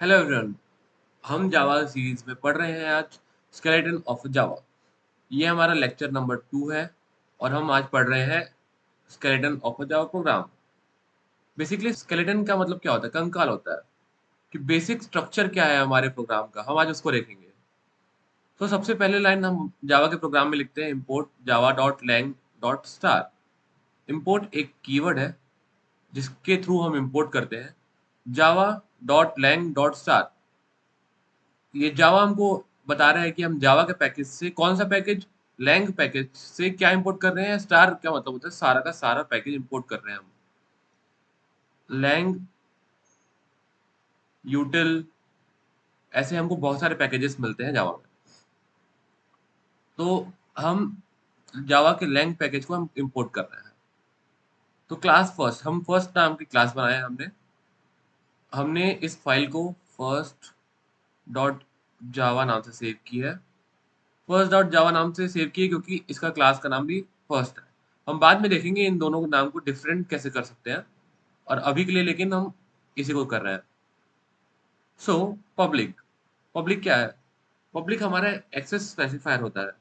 Hello everyone. हम जावा series में पढ़ रहे हैं आज स्केलेटन ऑफ जावा। ये हमारा लेक्चर नंबर 2 है और हम आज पढ़ रहे हैं skeleton of Java program. Basically skeleton का मतलब क्या होता है? कंकाल होता है कि बेसिक स्ट्रक्चर क्या है हमारे प्रोग्राम का, हम आज उसको देखेंगे। तो सबसे पहले लाइन हम जावा के प्रोग्राम में लिखते हैं import java dot lang dot star. Import एक कीवर्ड है जिसके थ्रू हम इंपोर्ट करते हैं Java dot lang dot star. ये जावा हमको बता रहा है कि हम जावा के पैकेज से कौन सा पैकेज, लैंग पैकेज से क्या इंपोर्ट कर रहे हैं। स्टार क्या मतलब होता है? सारा का सारा पैकेज इंपोर्ट कर रहे हैं हम। लैंग, यूटिल, ऐसे हमको बहुत सारे पैकेजेस मिलते हैं जावा में। तो हम जावा के लैंग पैकेज को हम इंपोर्ट कर रहे हैं। तो क्लास फर्स्ट, हम फर्स्ट नाम की क्लास बनाए हैं हमने। हमने इस फाइल को फर्स्ट डॉट जावा नाम से सेव की है। फर्स्ट डॉट जावा नाम से सेव किए क्योंकि इसका क्लास का नाम भी फर्स्ट है। हम बाद में देखेंगे इन दोनों के नाम को डिफरेंट कैसे कर सकते हैं, और अभी के लिए लेकिन हम इसी को कर रहे हैं। सो पब्लिक, पब्लिक क्या है? पब्लिक हमारा एक्सेस स्पेसिफायर होता है,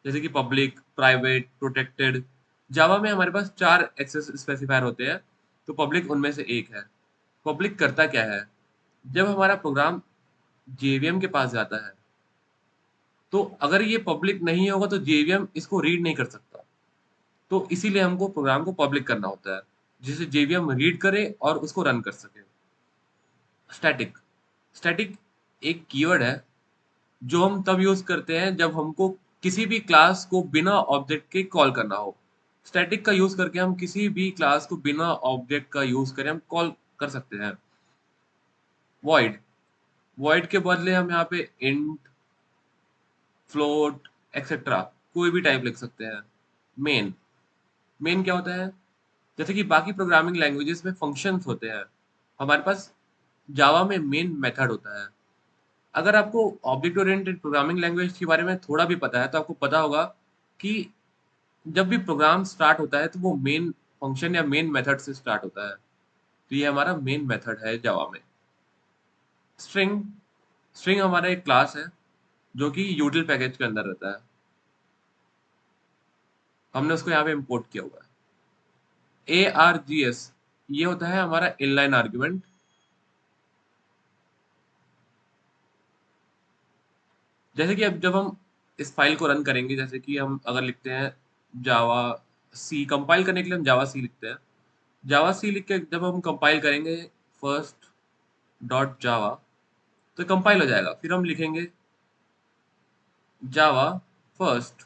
जैसे कि पब्लिक, प्राइवेट, प्रोटेक्टेड। जावा में हमारे पास 4 एक्सेस स्पेसिफायर होते हैं, तो पब्लिक उनमें से एक है। पब्लिक करता क्या है? जब हमारा प्रोग्राम जेवीएम के पास जाता है, तो अगर ये पब्लिक नहीं होगा तो जेवीएम इसको रीड नहीं कर सकता। तो इसीलिए हमको प्रोग्राम को पब्लिक करना होता है, जिसे जेवीएम रीड करे और उसको रन कर सके। स्टैटिक, स्टैटिक एक कीवर्ड है जो हम तब यूज करते हैं जब हमको किसी भी क्लास को बिना ऑब्जेक्ट के कॉल करना हो। स्टैटिक का यूज करके हम किसी भी क्लास को बिना ऑब्जेक्ट का यूज करें हम कॉल कर सकते हैं। वॉइड, वॉइड के बदले हम यहाँ पे इंट, फ्लोट, एक्सेट्रा कोई भी टाइप लिख सकते हैं। मेन, मेन क्या होता है? जैसे कि बाकी प्रोग्रामिंग लैंग्वेजेस में फंक्शंस होते हैं, हमारे पास जावा में मेन मेथड होता है। अगर आपको ऑब्जेक्ट ओरिएंटेड प्रोग्रामिंग लैंग्वेज के बारे में थोड़ा भी पता है तो आपको पता होगा कि जब भी प्रोग्राम स्टार्ट होता है तो वो मेन फंक्शन या मेन मेथड से स्टार्ट होता है। तो ये हमारा मेन मेथड है जावा में। स्ट्रिंग, स्ट्रिंग हमारा एक क्लास है जो कि यूटिल पैकेज के अंदर रहता है। हमने उसको यहाँ पे इम्पोर्ट किया हुआ है। ARGS, ये होता है हमारा इनलाइन आर्ग्यूमेंट। जैसे कि अब जब हम इस फाइल को रन करेंगे, जैसे कि हम अगर लिखते हैं जावा सी, कंपाइल करने के लिए हम जावा सी लिखते हैं। जावा सी लिख के जब हम कंपाइल करेंगे फर्स्ट डॉट जावा, तो कंपाइल हो जाएगा। फिर हम लिखेंगे जावा फर्स्ट,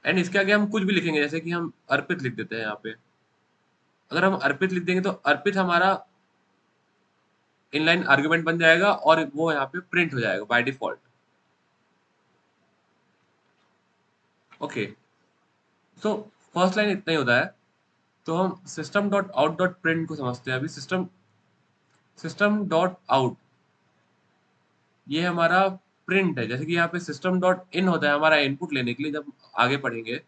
एंड इसके आगे हम कुछ भी लिखेंगे, जैसे कि हम अर्पित लिख देते हैं यहाँ पे। अगर हम अर्पित लिख देंगे तो अर्पित हमारा इनलाइन आर्ग्यूमेंट बन जाएगा और वो यहाँ पे प्रिंट हो जाएगा by default. Okay, so first line इतना ही होता है। तो हम system dot out dot print को समझते हैं अभी। सिस्टम, सिस्टम डॉट आउट ये हमारा प्रिंट है। जैसे कि यहाँ पे सिस्टम डॉट इन होता है हमारा इनपुट लेने के लिए, जब आगे पढ़ेंगे।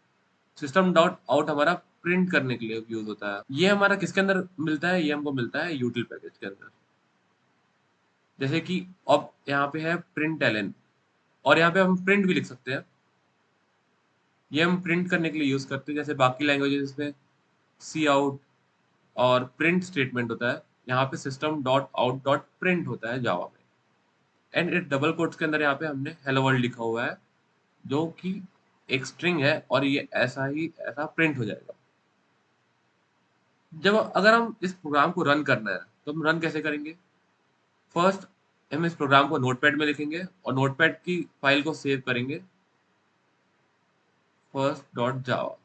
सिस्टम डॉट आउट हमारा प्रिंट करने के लिए यूज होता है। ये हमारा किसके अंदर मिलता है? ये हमको मिलता है यूटिल पैकेज के अंदर। जैसे कि अब यहाँ पे है प्रिंट एलन, और यहाँ पे हम प्रिंट भी लिख सकते हैं। ये हम प्रिंट करने के लिए यूज करते हैं, जैसे बाकी लैंग्वेजेस में सी आउट और प्रिंट स्टेटमेंट होता है। यहाँ पे system dot out dot print होता है जावा में। एंड इट डबल कोट्स के अंदर यहाँ पे हमने हेलो वर्ल्ड लिखा हुआ है, जो कि एक स्ट्रिंग है, और ये ऐसा ही ऐसा प्रिंट हो जाएगा। जब अगर हम इस प्रोग्राम को रन करना है तो हम रन कैसे करेंगे? फर्स्ट हम इस प्रोग्राम को नोटपैड में लिखेंगे और नोटपैड की फाइल को सेव करेंगे फर्स्ट डॉट जावा।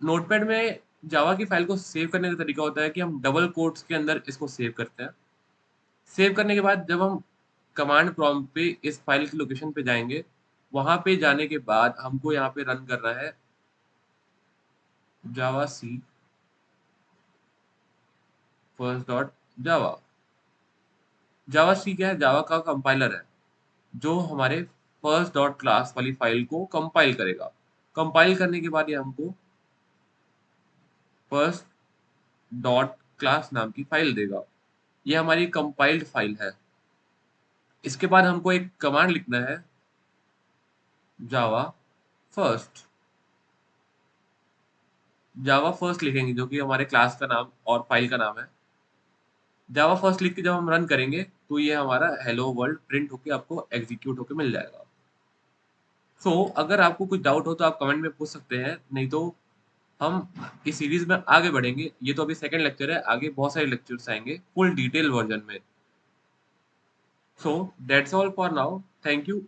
नोटपैड में जावा की फाइल को सेव करने का तरीका होता है कि हम डबल कोट्स के अंदर इसको सेव करते हैं। सेव करने के बाद जब हम कमांड प्रॉम्प्ट पे इस फाइल की लोकेशन पे जाएंगे, वहां पे जाने के बाद हमको यहाँ पे रन करना है जावा सी फर्स्ट डॉट जावा। जावा सी क्या है? जावा का कंपाइलर है जो हमारे फर्स्ट डॉट क्लास वाली फाइल को कंपाइल करेगा। कंपाइल करने के बाद ये हमको फर्स्ट डॉट क्लास नाम की फाइल देगा। ये हमारी कंपाइल्ड फाइल है। इसके बाद हमको एक कमांड लिखना है, जावा फर्स्ट। जावा फर्स्ट लिखेंगे जो कि हमारे क्लास का नाम और फाइल का नाम है। जावा फर्स्ट लिख के जब हम रन करेंगे तो ये हमारा हेलो वर्ल्ड प्रिंट होके आपको एग्जीक्यूट होके मिल जाएगा। अगर आपको कुछ डाउट हो तो आप कमेंट में पूछ सकते हैं, नहीं तो हम इस सीरीज में आगे बढ़ेंगे। ये तो अभी सेकंड लेक्चर है, आगे बहुत सारे लेक्चर्स आएंगे फुल डिटेल वर्जन में। So that's all for now, thank you.